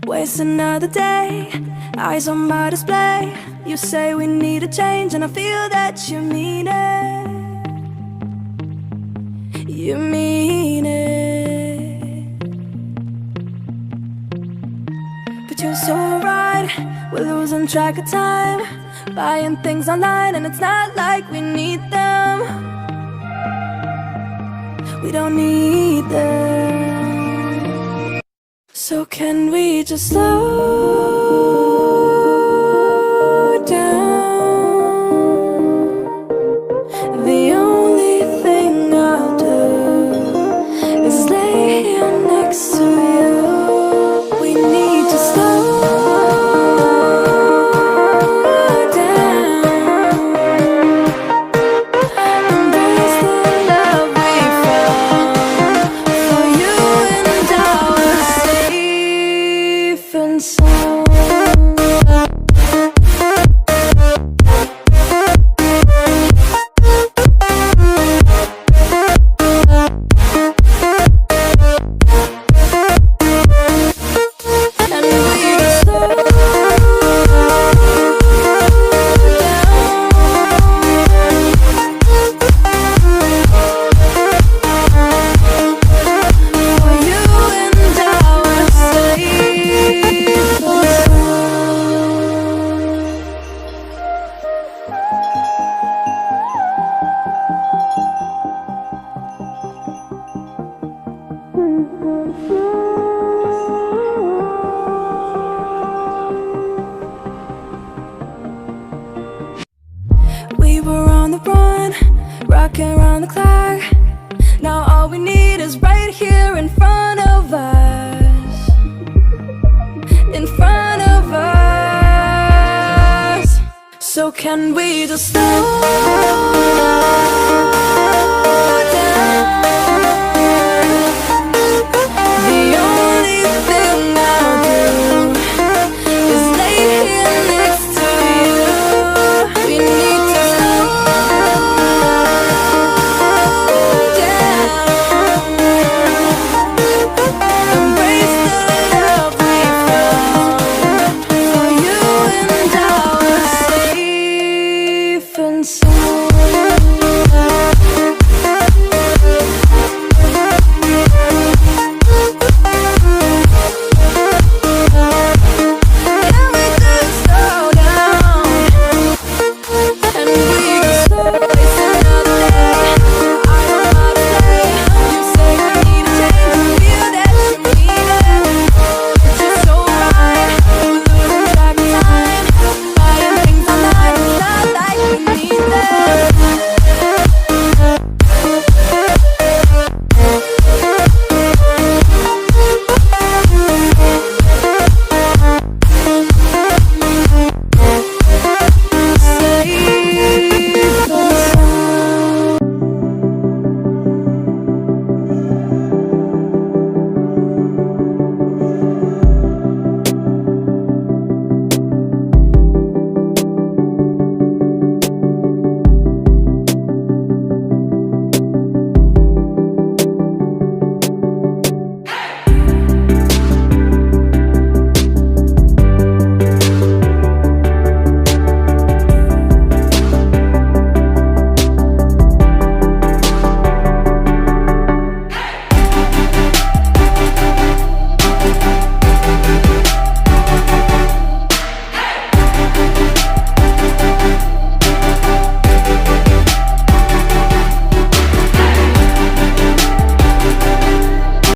Waste another day, eyes on my display. You say we need a change, and I feel that you mean it. You mean it. But you're so right, we're losing track of time, buying things online, and it's not like we need them. We don't need them. So can we just slow down? The only thing I'll do is lay here next to you. We need to slow down. Embrace the love we found, for you and our safe and sound. We were on the run, rocking around the clock. Now all we need is right here in front of us. In front of us. So can we just slow